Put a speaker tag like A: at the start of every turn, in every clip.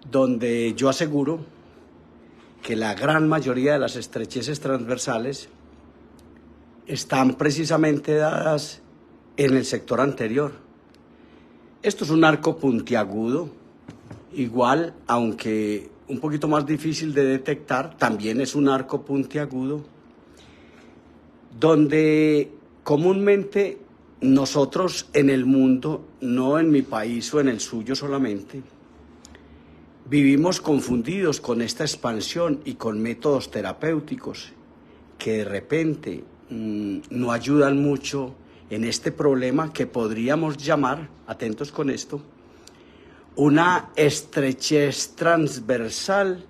A: donde yo aseguro que la gran mayoría de las estrecheces transversales están precisamente dadas en el sector anterior. Esto es un arco puntiagudo, igual, aunque un poquito más difícil de detectar, también es un arco puntiagudo, donde comúnmente nosotros en el mundo, no en mi país o en el suyo solamente, vivimos confundidos con esta expansión y con métodos terapéuticos que de repente no ayudan mucho en este problema que podríamos llamar, atentos con esto, una estrechez transversal,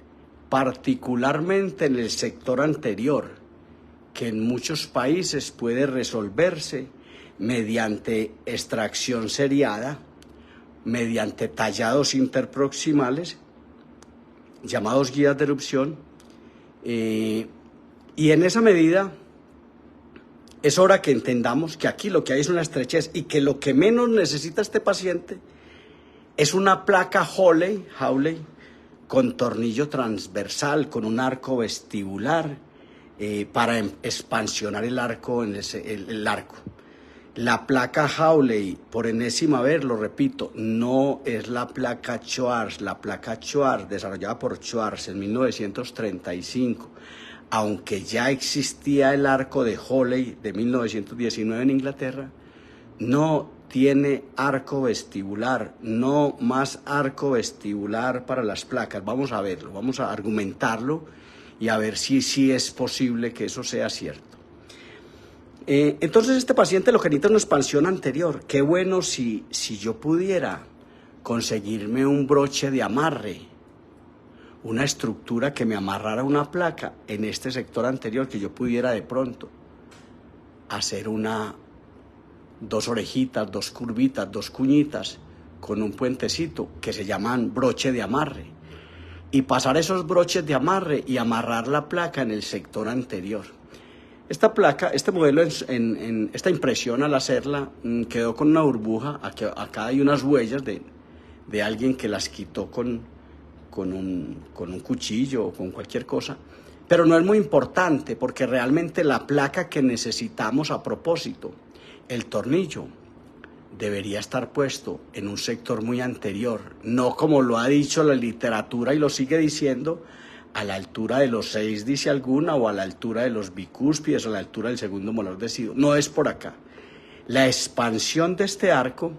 A: particularmente en el sector anterior, que en muchos países puede resolverse mediante extracción seriada, mediante tallados interproximales, llamados guías de erupción, y en esa medida es hora que entendamos que aquí lo que hay es una estrechez y que lo que menos necesita este paciente es una placa Hawley con tornillo transversal, con un arco vestibular para expansionar el arco. La placa Hawley, por enésima vez, lo repito, no es la placa Schwarz. La placa Schwarz, desarrollada por Schwarz en 1935, aunque ya existía el arco de Hawley de 1919 en Inglaterra, no tiene arco vestibular, no más arco vestibular para las placas. Vamos a verlo, vamos a argumentarlo y a ver si es posible que eso sea cierto. Entonces este paciente lo que necesita es una expansión anterior. Qué bueno si yo pudiera conseguirme un broche de amarre, una estructura que me amarrara una placa en este sector anterior, que yo pudiera de pronto hacer dos orejitas, dos curvitas, dos cuñitas con un puentecito que se llaman broche de amarre, y pasar esos broches de amarre y amarrar la placa en el sector anterior. Esta placa, este modelo, esta impresión al hacerla quedó con una burbuja. Acá hay unas huellas de alguien que las quitó con un cuchillo o con cualquier cosa, pero no es muy importante porque realmente la placa que necesitamos a propósito, el tornillo, debería estar puesto en un sector muy anterior, no como lo ha dicho la literatura y lo sigue diciendo, a la altura de los 6, dice alguna, o a la altura de los bicúspides, o a la altura del segundo molar deciduo. No es por acá. La expansión de este arco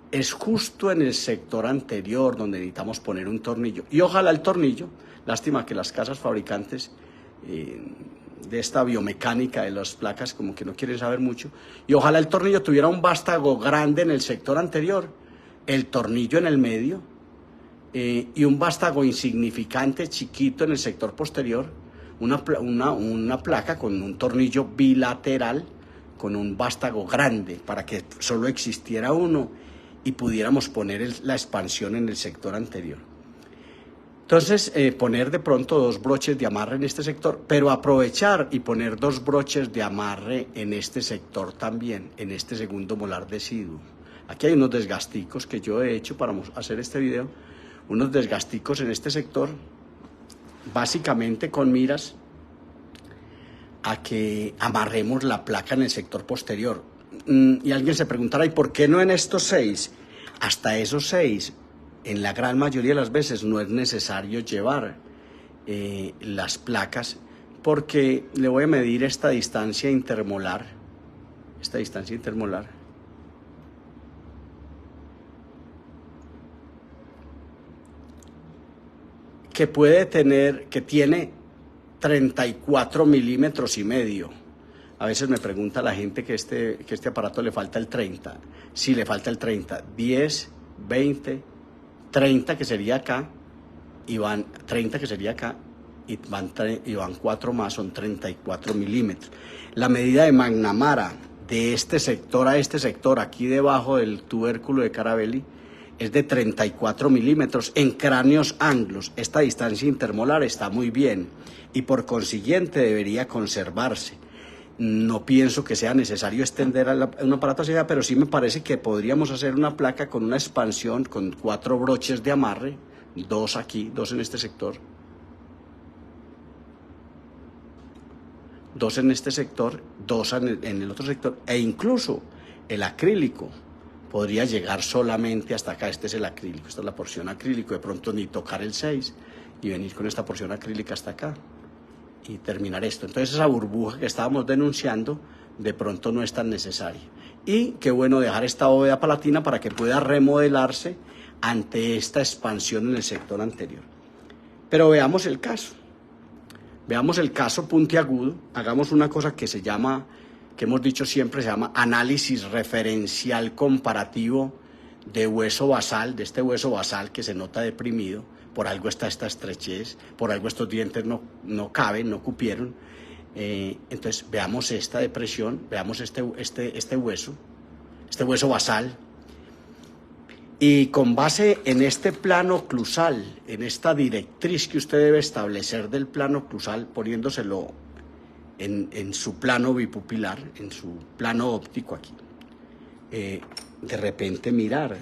A: es justo en el sector anterior donde necesitamos poner un tornillo. Y ojalá el tornillo, lástima que las casas fabricantes de esta biomecánica de las placas como que no quieren saber mucho, y ojalá el tornillo tuviera un vástago grande en el sector anterior, el tornillo en el medio, y un vástago insignificante, chiquito en el sector posterior, una placa con un tornillo bilateral, con un vástago grande, para que solo existiera uno y pudiéramos poner la expansión en el sector anterior. Entonces, poner de pronto dos broches de amarre en este sector, pero aprovechar y poner dos broches de amarre en este sector también, en este segundo molar deciduo. Aquí hay unos desgasticos que yo he hecho para hacer este video, unos desgasticos en este sector, básicamente con miras a que amarremos la placa en el sector posterior. Y alguien se preguntará, ¿y por qué no en estos 6? Hasta esos 6, en la gran mayoría de las veces, no es necesario llevar las placas, porque le voy a medir esta distancia intermolar, que tiene 34 milímetros y medio. A veces me pregunta la gente que este aparato le falta el 30. Sí, le falta el 30. 10, 20, 30 que sería acá, y van 30 que sería acá, y van 4 más, son 34 milímetros. La medida de McNamara de este sector a este sector, aquí debajo del tubérculo de Carabelli, es de 34 milímetros en cráneos anglos. Esta distancia intermolar está muy bien y por consiguiente debería conservarse. No pienso que sea necesario extender un aparato hacia allá, pero sí me parece que podríamos hacer una placa con una expansión, con 4 broches de amarre, 2 aquí, 2 en este sector, 2 en este sector, 2 en el otro sector, e incluso el acrílico podría llegar solamente hasta acá. Este es el acrílico, esta es la porción acrílico, de pronto ni tocar el 6 y venir con esta porción acrílica hasta acá y terminar esto. Entonces esa burbuja que estábamos denunciando de pronto no es tan necesaria. Y qué bueno dejar esta bóveda palatina para que pueda remodelarse ante esta expansión en el sector anterior. Pero veamos el caso. Veamos el caso puntiagudo. Hagamos una cosa que se llama, que hemos dicho siempre, se llama análisis referencial comparativo de hueso basal, de este hueso basal que se nota deprimido. Por algo está esta estrechez, por algo estos dientes no caben, no cupieron. Entonces veamos esta depresión, veamos este hueso basal, y con base en este plano oclusal, en esta directriz que usted debe establecer del plano oclusal, poniéndoselo en su plano bipupilar, en su plano óptico aquí, de repente mirar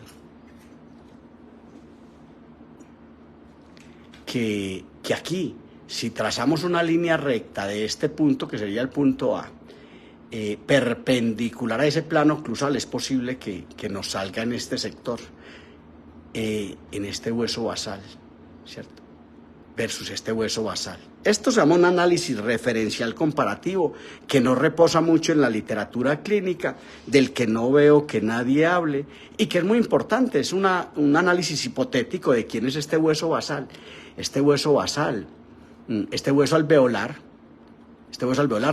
A: que aquí, si trazamos una línea recta de este punto, que sería el punto A, perpendicular a ese plano oclusal, es posible que nos salga en este sector, en este hueso basal, ¿cierto? Versus este hueso basal. Esto se llama un análisis referencial comparativo que no reposa mucho en la literatura clínica, del que no veo que nadie hable y que es muy importante. Es un análisis hipotético de quién es este hueso basal. Este hueso basal, este hueso alveolar,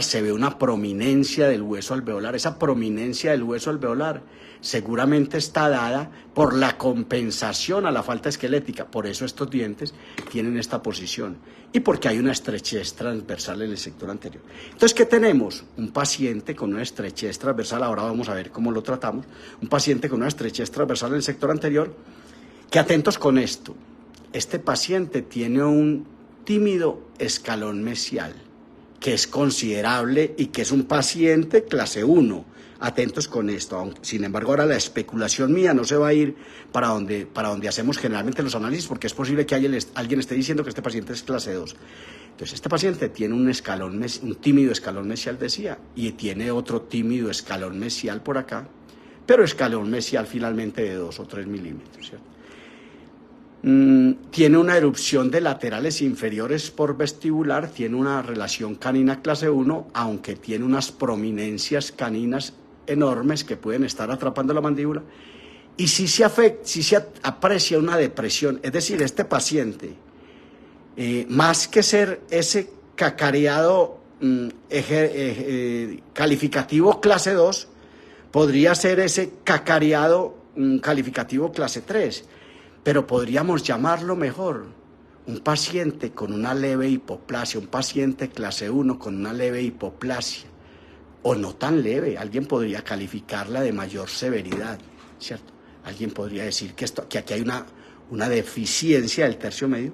A: se ve una prominencia del hueso alveolar. Esa prominencia del hueso alveolar seguramente está dada por la compensación a la falta esquelética. Por eso estos dientes tienen esta posición y porque hay una estrechez transversal en el sector anterior. Entonces, ¿qué tenemos? Un paciente con una estrechez transversal. Ahora vamos a ver cómo lo tratamos. Un paciente con una estrechez transversal en el sector anterior, que atentos con esto. Este paciente tiene un tímido escalón mesial, que es considerable y que es un paciente clase 1. Atentos con esto. Sin embargo, ahora la especulación mía no se va a ir para donde hacemos generalmente los análisis, porque es posible que alguien esté diciendo que este paciente es clase 2. Entonces, este paciente tiene un tímido escalón mesial, decía, y tiene otro tímido escalón mesial por acá, pero escalón mesial finalmente de 2 o 3 milímetros, ¿cierto? Tiene una erupción de laterales inferiores por vestibular, tiene una relación canina clase 1, aunque tiene unas prominencias caninas enormes que pueden estar atrapando la mandíbula, y si se aprecia una depresión, es decir, este paciente, más que ser ese cacareado calificativo clase 2, podría ser ese cacareado calificativo clase 3, pero podríamos llamarlo mejor un paciente con una leve hipoplasia, un paciente clase 1 con una leve hipoplasia, o no tan leve. Alguien podría calificarla de mayor severidad, ¿cierto? Alguien podría decir que aquí hay una deficiencia del tercio medio,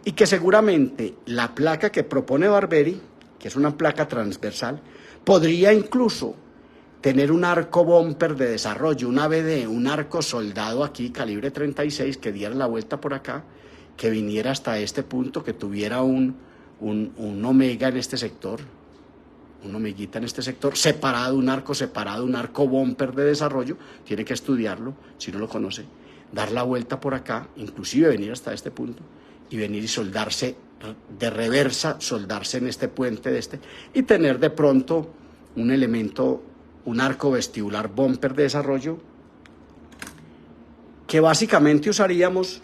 A: y que seguramente la placa que propone Barberi, que es una placa transversal, podría incluso tener un arco bumper de desarrollo, un ABD, un arco soldado aquí, calibre 36, que diera la vuelta por acá, que viniera hasta este punto, que tuviera un omega en este sector, una omeguita en este sector, separado, un arco bumper de desarrollo. Tiene que estudiarlo, si no lo conoce, dar la vuelta por acá, inclusive venir hasta este punto, y venir y soldarse de reversa, soldarse en este puente y tener de pronto un elemento, un arco vestibular bumper de desarrollo, que básicamente usaríamos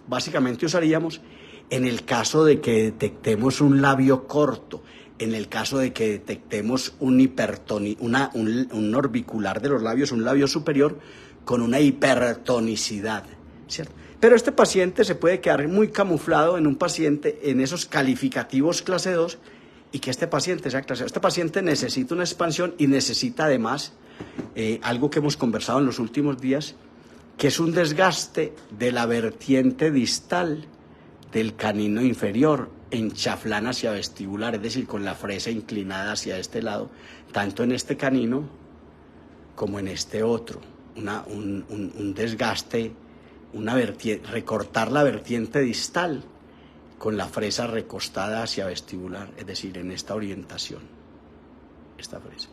A: básicamente usaríamos en el caso de que detectemos un labio corto, en el caso de que detectemos un orbicular de los labios, un labio superior con una hipertonicidad, ¿cierto? Pero este paciente se puede quedar muy camuflado en un paciente en esos calificativos clase 2, y que este paciente sea clase 2. Este paciente necesita una expansión y necesita además algo que hemos conversado en los últimos días, que es un desgaste de la vertiente distal del canino inferior, en chaflán hacia vestibular, es decir, con la fresa inclinada hacia este lado, tanto en este canino como en este otro. Un desgaste, recortar la vertiente distal con la fresa recostada hacia vestibular, es decir, en esta orientación, esta fresa.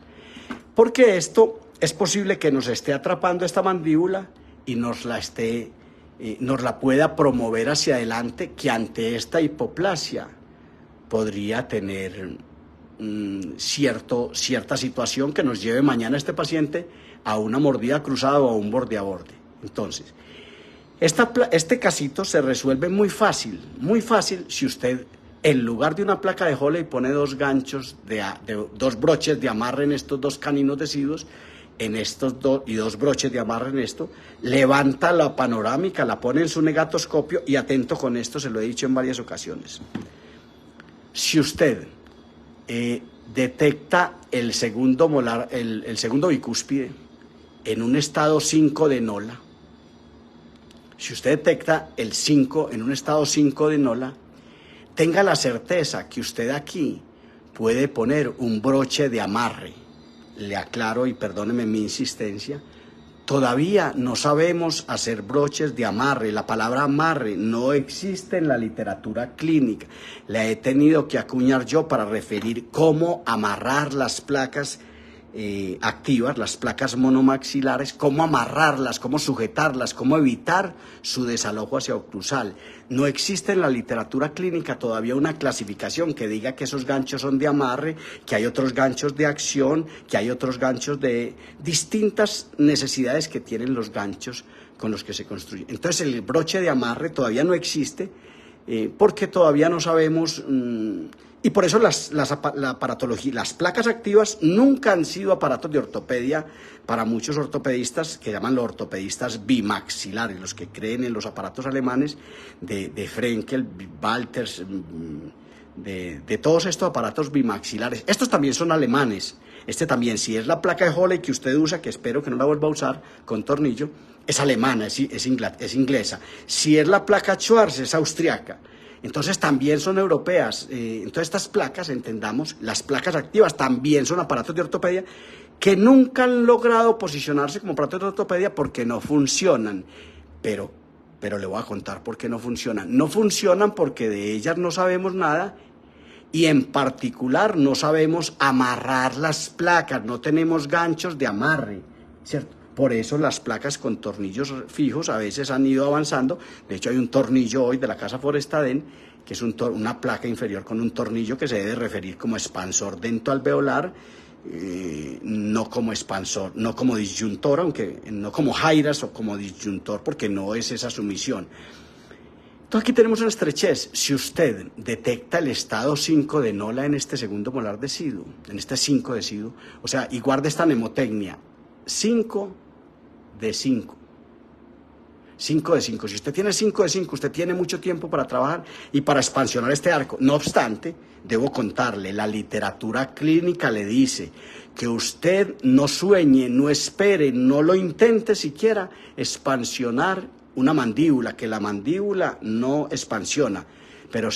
A: Porque esto es posible que nos esté atrapando esta mandíbula y nos la pueda promover hacia adelante, que ante esta hipoplasia podría tener cierta situación que nos lleve mañana a este paciente a una mordida cruzada o a un borde a borde. Entonces, este casito se resuelve muy fácil si usted en lugar de una placa de Hole pone dos ganchos, dos broches de amarre en estos dos caninos deciduos, en estos dos, y dos broches de amarre en esto, levanta la panorámica, la pone en su negatoscopio y atento con esto, se lo he dicho en varias ocasiones. Si usted detecta el segundo molar, el segundo bicúspide en un estado 5 de Nola, si usted detecta el 5 en un estado 5 de Nola, tenga la certeza que usted aquí puede poner un broche de amarre. Le aclaro y perdóneme mi insistencia, todavía no sabemos hacer broches de amarre. La palabra amarre no existe en la literatura clínica. La he tenido que acuñar yo para referir cómo amarrar las placas activas, las placas monomaxilares, cómo amarrarlas, cómo sujetarlas, cómo evitar su desalojo hacia oclusal. No existe en la literatura clínica todavía una clasificación que diga que esos ganchos son de amarre, que hay otros ganchos de acción, que hay otros ganchos de distintas necesidades que tienen los ganchos con los que se construyen. Entonces el broche de amarre todavía no existe porque todavía no sabemos... Y por eso la aparatología, las placas activas nunca han sido aparatos de ortopedia para muchos ortopedistas que llaman los ortopedistas bimaxilares, los que creen en los aparatos alemanes de Frenkel, Walters, de todos estos aparatos bimaxilares. Estos también son alemanes. Este también, si es la placa de Hole que usted usa, que espero que no la vuelva a usar con tornillo, es alemana, es inglesa. Si es la placa Schwarz, es austriaca. Entonces también son europeas. Entonces estas placas, entendamos, las placas activas también son aparatos de ortopedia que nunca han logrado posicionarse como aparatos de ortopedia porque no funcionan. Pero le voy a contar por qué no funcionan. No funcionan porque de ellas no sabemos nada y en particular no sabemos amarrar las placas, no tenemos ganchos de amarre, ¿cierto? Por eso las placas con tornillos fijos a veces han ido avanzando. De hecho, hay un tornillo hoy de la Casa Forestaden, que es una placa inferior con un tornillo que se debe referir como expansor dentoalveolar, no como expansor, no como disyuntor, aunque no como Jairas o como disyuntor, porque no es esa su misión. Entonces aquí tenemos una estrechez. Si usted detecta el estado 5 de Nola en este segundo molar deciduo, en este 5 deciduo, o sea, y guarde esta mnemotecnia, 5 de 5. 5 de 5. Si usted tiene 5 de 5, usted tiene mucho tiempo para trabajar y para expansionar este arco. No obstante, debo contarle, la literatura clínica le dice que usted no sueñe, no espere, no lo intente siquiera expansionar una mandíbula, que la mandíbula no expansiona. Pero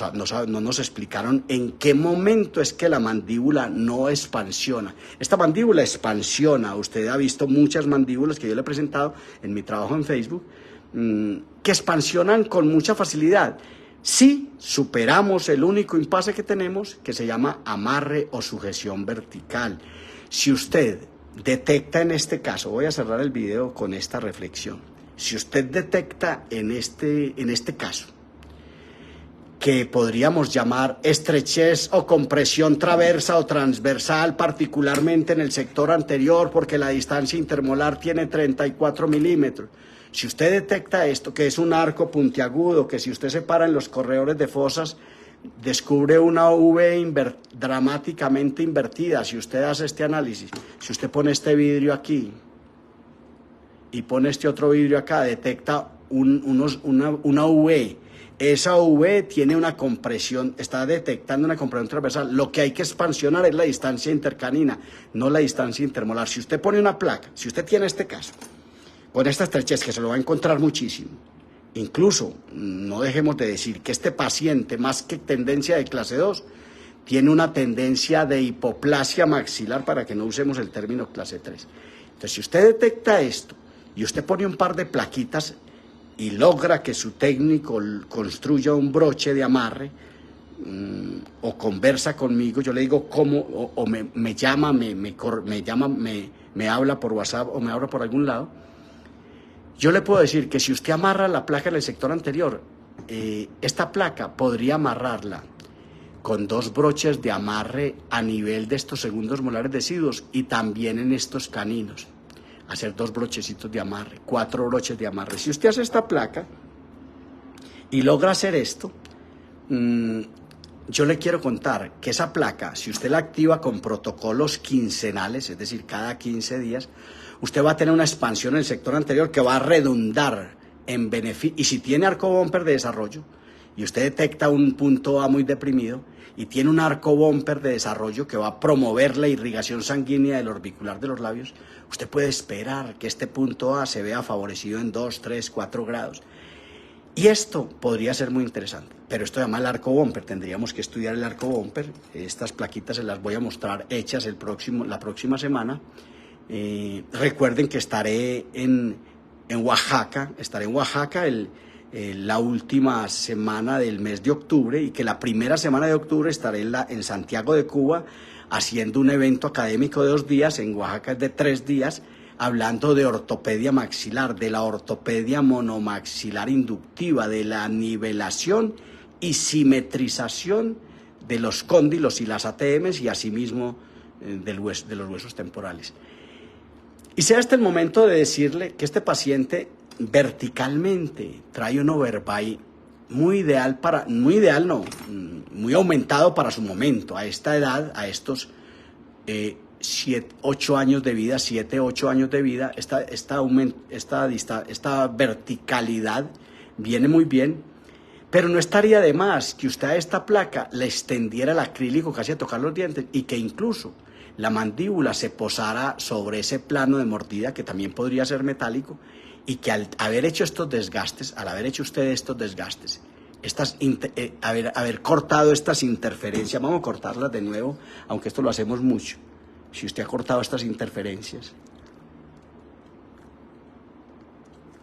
A: no nos explicaron en qué momento es que la mandíbula no expansiona. Esta mandíbula expansiona. Usted ha visto muchas mandíbulas que yo le he presentado en mi trabajo en Facebook, que expansionan con mucha facilidad. Si superamos el único impasse que tenemos, que se llama amarre o sujeción vertical. Si usted detecta en este caso, voy a cerrar el video con esta reflexión, si usted detecta en este caso, que podríamos llamar estrechez o compresión traversa o transversal, particularmente en el sector anterior, porque la distancia intermolar tiene 34 milímetros. Si usted detecta esto, que es un arco puntiagudo, que si usted se para en los corredores de fosas, descubre una V dramáticamente invertida. Si usted hace este análisis, si usted pone este vidrio aquí y pone este otro vidrio acá, detecta una V. Esa V tiene una compresión, está detectando una compresión transversal. Lo que hay que expansionar es la distancia intercanina, no la distancia intermolar. Si usted pone una placa, si usted tiene este caso, con esta estrechez, que se lo va a encontrar muchísimo, Incluso, no dejemos de decir que este paciente, más que tendencia de clase 2, tiene una tendencia de hipoplasia maxilar, para que no usemos el término clase 3. Entonces, si usted detecta esto y usted pone un par de plaquitas y logra que su técnico construya un broche de amarre, o conversa conmigo, yo le digo cómo, o me llama, me habla por WhatsApp o me habla por algún lado, yo le puedo decir que si usted amarra la placa en el sector anterior, esta placa podría amarrarla con 2 broches de amarre a nivel de estos segundos molares deciduos y también en estos caninos. Hacer 2 brochecitos de amarre, 4 broches de amarre. Si usted hace esta placa y logra hacer esto, yo le quiero contar que esa placa, si usted la activa con protocolos quincenales, es decir, cada 15 días, usted va a tener una expansión en el sector anterior que va a redundar en beneficio. Y si tiene arco bumper de desarrollo y usted detecta un punto A muy deprimido y tiene un arco bumper de desarrollo que va a promover la irrigación sanguínea del orbicular de los labios, usted puede esperar que este punto A se vea favorecido en 2, 3, 4 grados. Y esto podría ser muy interesante, pero esto llama el arco bumper, tendríamos que estudiar el arco bumper. Estas plaquitas se las voy a mostrar hechas la próxima semana. Recuerden que estaré en Oaxaca, la última semana del mes de octubre, y que la primera semana de octubre estaré en Santiago de Cuba haciendo un evento académico de 2 días, en Oaxaca es de 3 días, hablando de ortopedia maxilar, de la ortopedia monomaxilar inductiva, de la nivelación y simetrización de los cóndilos y las ATMs y asimismo de los huesos temporales. Y sea este el momento de decirle que este paciente verticalmente trae un overbite muy aumentado para su momento, a esta edad, a estos 8 años de vida, 7, 8 años de vida, esta verticalidad viene muy bien, pero no estaría de más que usted a esta placa le extendiera el acrílico casi a tocar los dientes y que incluso la mandíbula se posara sobre ese plano de mordida que también podría ser metálico, y que al haber hecho estos desgastes, al haber hecho usted estos desgastes, haber cortado estas interferencias, vamos a cortarlas de nuevo, aunque esto lo hacemos mucho. Si usted ha cortado estas interferencias,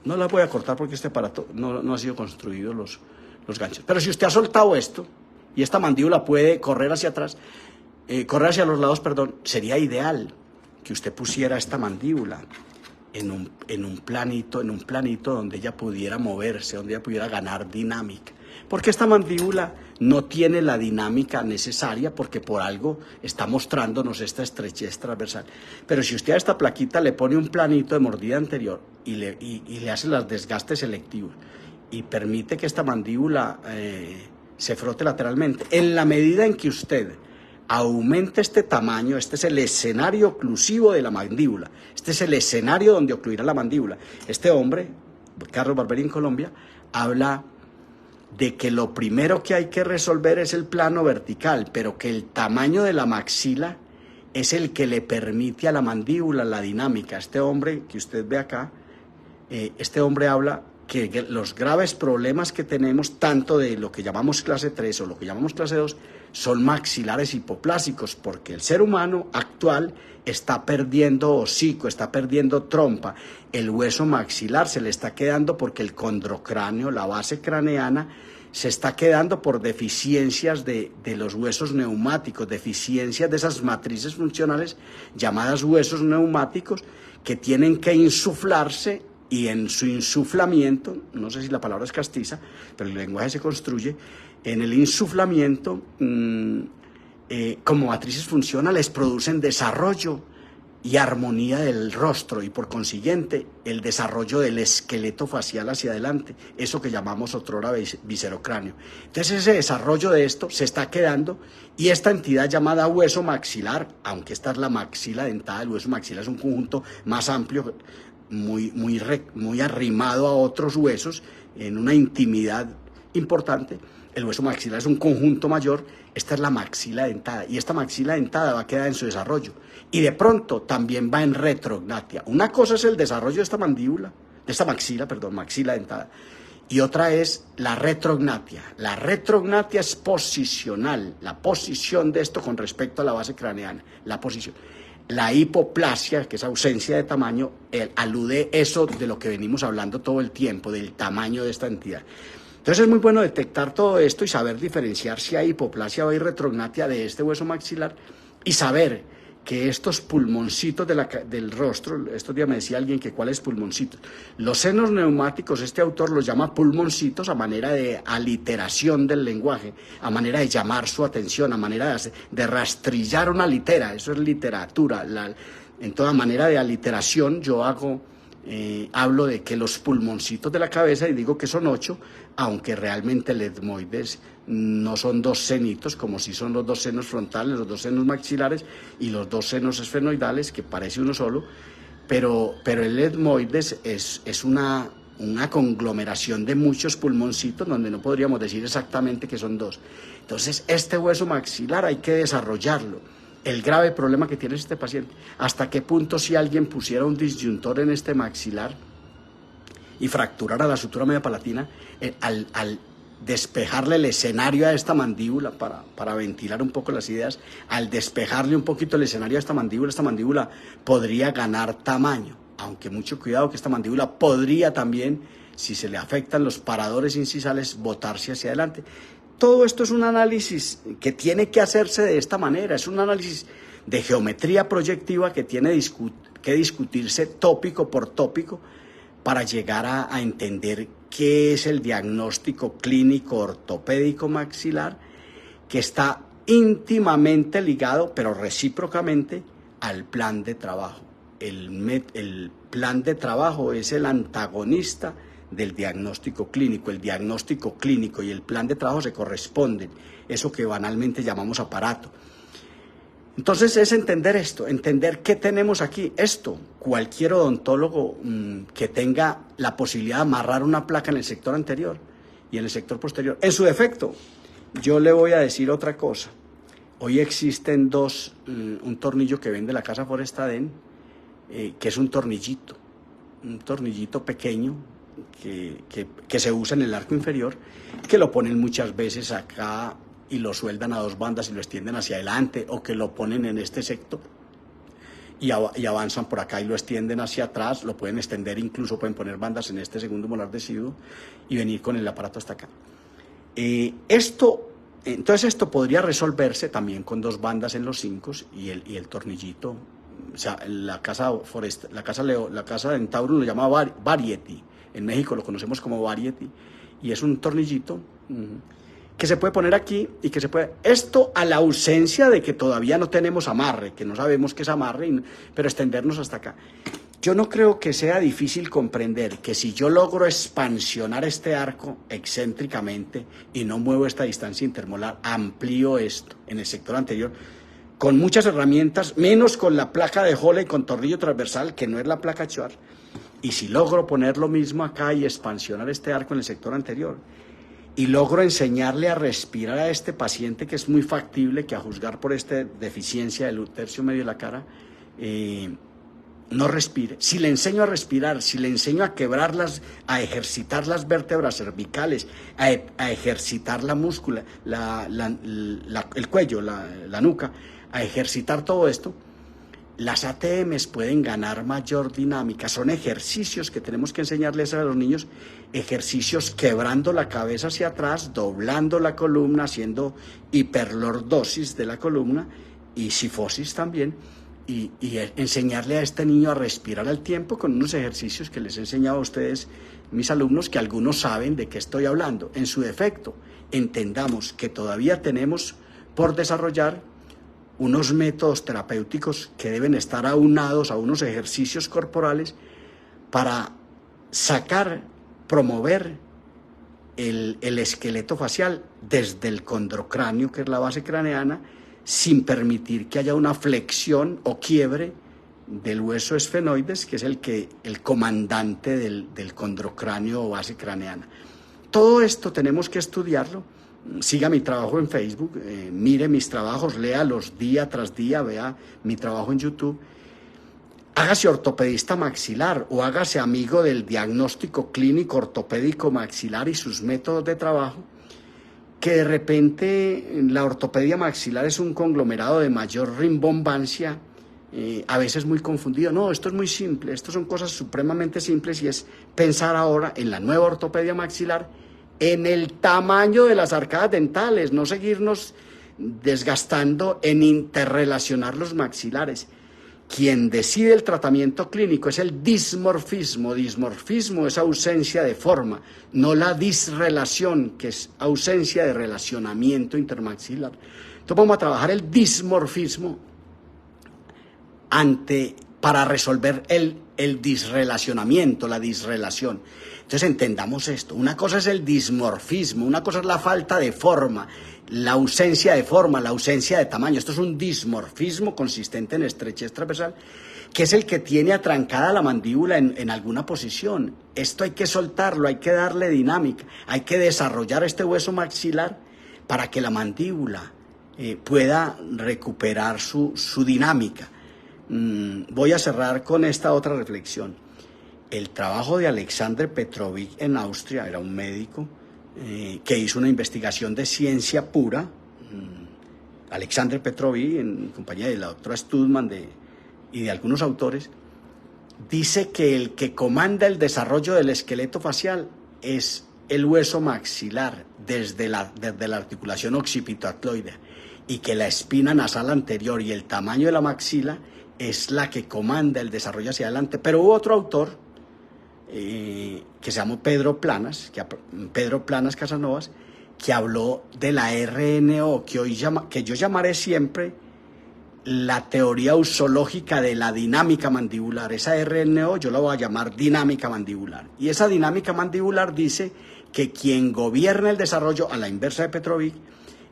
A: no las voy a cortar porque este aparato no ha sido construido los ganchos, pero si usted ha soltado esto y esta mandíbula puede correr hacia atrás, correr hacia los lados, perdón, sería ideal que usted pusiera esta mandíbula en un planito donde ella pudiera moverse, donde ella pudiera ganar dinámica. Porque esta mandíbula no tiene la dinámica necesaria, porque por algo está mostrándonos esta estrechez transversal. Pero si usted a esta plaquita le pone un planito de mordida anterior y le hace los desgastes selectivos y permite que esta mandíbula se frote lateralmente, en la medida en que usted aumente este tamaño, este es el escenario oclusivo de la mandíbula, este es el escenario donde ocluirá la mandíbula. Este hombre, Carlos Barberín, Colombia, habla de que lo primero que hay que resolver es el plano vertical, pero que el tamaño de la maxila es el que le permite a la mandíbula la dinámica. Este hombre que usted ve acá, este hombre habla que los graves problemas que tenemos, tanto de lo que llamamos clase 3 o lo que llamamos clase 2, son maxilares hipoplásicos, porque el ser humano actual está perdiendo hocico, está perdiendo trompa, el hueso maxilar se le está quedando porque el condrocráneo, la base craneana, se está quedando por deficiencias de los huesos neumáticos, deficiencias de esas matrices funcionales llamadas huesos neumáticos, que tienen que insuflarse, y en su insuflamiento, no sé si la palabra es castiza, pero el lenguaje se construye, en el insuflamiento, como matrices funcionales, producen desarrollo y armonía del rostro, y por consiguiente el desarrollo del esqueleto facial hacia adelante, eso que llamamos otrora viscerocráneo. Entonces ese desarrollo de esto se está quedando, y esta entidad llamada hueso maxilar, aunque esta es la maxila dentada, el hueso maxilar es un conjunto más amplio, muy arrimado a otros huesos, en una intimidad importante. El hueso maxilar es un conjunto mayor, esta es la maxila dentada, y esta maxila dentada va a quedar en su desarrollo, y de pronto también va en retrognatia. Una cosa es el desarrollo de esta mandíbula, de esta maxila, maxila dentada, y otra es la retrognatia. La retrognatia es posicional, la posición de esto con respecto a la base craneana, la posición. La hipoplasia, que es ausencia de tamaño, alude eso de lo que venimos hablando todo el tiempo, del tamaño de esta entidad. Entonces es muy bueno detectar todo esto y saber diferenciar si hay hipoplasia o hay retrognatia de este hueso maxilar y saber que estos pulmoncitos del rostro, estos días me decía alguien que cuáles pulmoncitos, los senos neumáticos, este autor los llama pulmoncitos a manera de aliteración del lenguaje, a manera de llamar su atención, a manera de rastrillar una litera, eso es literatura, en toda manera de aliteración yo hablo de que los pulmoncitos de la cabeza, y digo que son 8, aunque realmente el etmoides no son 2 senitos, como si son los 2 senos frontales, los 2 senos maxilares y los 2 senos esfenoidales, que parece uno solo, pero el etmoides es una conglomeración de muchos pulmoncitos donde no podríamos decir exactamente que son 2. Entonces, este hueso maxilar hay que desarrollarlo. El grave problema que tiene este paciente, hasta qué punto si alguien pusiera un disyuntor en este maxilar y fracturara la sutura media palatina, al despejarle el escenario a esta mandíbula, para ventilar un poco las ideas, al despejarle un poquito el escenario a esta mandíbula podría ganar tamaño, aunque mucho cuidado que esta mandíbula podría también, si se le afectan los paradores incisales, botarse hacia adelante. Todo esto es un análisis que tiene que hacerse de esta manera, es un análisis de geometría proyectiva que tiene que discutirse tópico por tópico para llegar a entender qué es el diagnóstico clínico ortopédico maxilar, que está íntimamente ligado, pero recíprocamente, al plan de trabajo. El plan de trabajo es el antagonista del diagnóstico clínico. El diagnóstico clínico y el plan de trabajo se corresponden, eso que banalmente llamamos aparato. Entonces es entender esto, entender qué tenemos aquí. Esto, cualquier odontólogo que tenga la posibilidad de amarrar una placa en el sector anterior y en el sector posterior, en su defecto, yo le voy a decir otra cosa. Hoy existen un tornillo que vende la casa Forestaden, que es un tornillito pequeño, que se usa en el arco inferior, que lo ponen muchas veces acá y lo sueldan a 2 bandas y lo extienden hacia adelante, o que lo ponen en este sector y avanzan por acá y lo extienden hacia atrás, lo pueden extender, incluso pueden poner bandas en este segundo molar deciduo y venir con el aparato hasta acá. Entonces esto podría resolverse también con 2 bandas en los 5 y el tornillito. O sea, la casa de Taurus lo llama Variety. En México lo conocemos como Variety, y es un tornillito que se puede poner aquí y que se puede... Esto a la ausencia de que todavía no tenemos amarre, que no sabemos qué es amarre, pero extendernos hasta acá. Yo no creo que sea difícil comprender que si yo logro expansionar este arco excéntricamente y no muevo esta distancia intermolar, amplío esto en el sector anterior, con muchas herramientas, menos con la placa de Holley con tornillo transversal, que no es la placa Schwarz. Y si logro poner lo mismo acá y expansionar este arco en el sector anterior, y logro enseñarle a respirar a este paciente, que es muy factible que, a juzgar por esta deficiencia del tercio medio de la cara, no respire. Si le enseño a respirar, si le enseño a a ejercitar las vértebras cervicales, a ejercitar la múscula, el cuello, la nuca, a ejercitar todo esto, las ATMs pueden ganar mayor dinámica. Son ejercicios que tenemos que enseñarles a los niños, ejercicios quebrando la cabeza hacia atrás, doblando la columna, haciendo hiperlordosis de la columna y sifosis también, y enseñarle a este niño a respirar al tiempo con unos ejercicios que les he enseñado a ustedes, mis alumnos, que algunos saben de qué estoy hablando. En su defecto, entendamos que todavía tenemos por desarrollar unos métodos terapéuticos que deben estar aunados a unos ejercicios corporales para promover el esqueleto facial desde el condrocráneo, que es la base craneana, sin permitir que haya una flexión o quiebre del hueso esfenoides, que es el comandante del condrocráneo o base craneana. Todo esto tenemos que estudiarlo. Siga mi trabajo en Facebook, mire mis trabajos, léalos día tras día, vea mi trabajo en YouTube. hágase ortopedista maxilar o hágase amigo del diagnóstico clínico ortopédico maxilar y sus métodos de trabajo, que de repente la ortopedia maxilar es un conglomerado de mayor rimbombancia, a veces muy confundido. No, esto es muy simple, esto son cosas supremamente simples, y es pensar ahora en la nueva ortopedia maxilar, en el tamaño de las arcadas dentales, no seguirnos desgastando en interrelacionar los maxilares. Quien decide el tratamiento clínico es el dismorfismo. Dismorfismo es ausencia de forma, no la disrelación, que es ausencia de relacionamiento intermaxilar. Entonces vamos a trabajar el dismorfismo para resolver el disrelacionamiento, la disrelación. Entonces entendamos esto. Una cosa es el dismorfismo, una cosa es la falta de forma, la ausencia de forma, la ausencia de tamaño. Esto es un dismorfismo consistente en estrechez transversal, que es el que tiene atrancada la mandíbula en alguna posición. Esto hay que soltarlo, hay que darle dinámica, hay que desarrollar este hueso maxilar para que la mandíbula pueda recuperar su dinámica. Voy a cerrar con esta otra reflexión. El trabajo de Alexander Petrovich en Austria, era un médico que hizo una investigación de ciencia pura. Alexander Petrovich, en compañía de la doctora Studman y de algunos autores, dice que el que comanda el desarrollo del esqueleto facial es el hueso maxilar desde la articulación occipito-atloidea, y que la espina nasal anterior y el tamaño de la maxila es la que comanda el desarrollo hacia adelante. Pero hubo otro autor que se llamó Pedro Planas Casanovas, que habló de la RNO, que yo llamaré siempre la teoría usológica de la dinámica mandibular. Esa RNO yo la voy a llamar dinámica mandibular. Y esa dinámica mandibular dice que quien gobierna el desarrollo, a la inversa de Petrovich,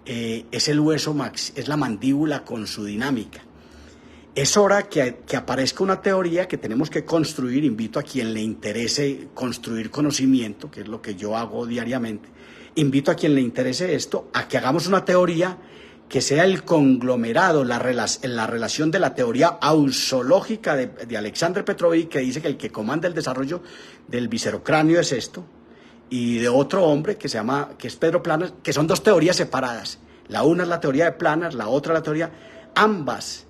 A: es el hueso es la mandíbula con su dinámica. Es hora que aparezca una teoría que tenemos que construir. Invito a quien le interese construir conocimiento, que es lo que yo hago diariamente. Invito a quien le interese esto, a que hagamos una teoría que sea el conglomerado, la relación de la teoría ausológica de Alexander Petrovich, que dice que el que comanda el desarrollo del viscerocráneo es esto, y de otro hombre que es Pedro Planas, que son dos teorías separadas. La una es la teoría de Planas, la otra la teoría. Ambas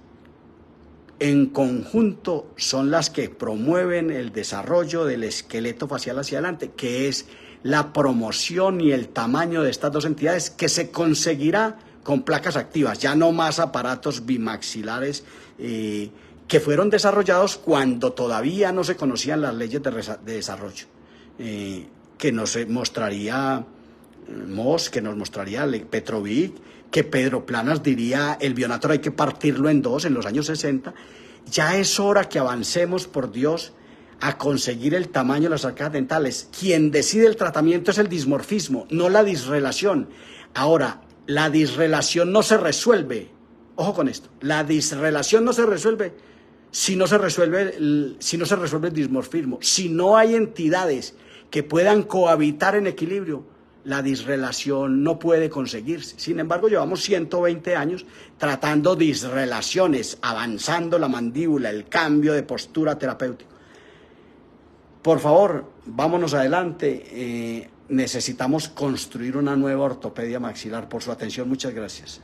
A: en conjunto son las que promueven el desarrollo del esqueleto facial hacia adelante, que es la promoción y el tamaño de estas dos entidades, que se conseguirá con placas activas, ya no más aparatos bimaxilares que fueron desarrollados cuando todavía no se conocían las leyes de desarrollo, que nos mostraría Moss, que nos mostraría Petrovich, que Pedro Planas diría el bionator hay que partirlo en dos en los años 60. Ya es hora que avancemos, por Dios, a conseguir el tamaño de las arcadas dentales. Quien decide el tratamiento es el dismorfismo, no la disrelación. Ahora, la disrelación no se resuelve. Ojo con esto, la disrelación no se resuelve si no se resuelve el dismorfismo. Si no hay entidades que puedan cohabitar en equilibrio, la disrelación no puede conseguirse. Sin embargo, llevamos 120 años tratando disrelaciones, avanzando la mandíbula, el cambio de postura terapéutica. Por favor, vámonos adelante. Necesitamos construir una nueva ortopedia maxilar. Por su atención, muchas gracias.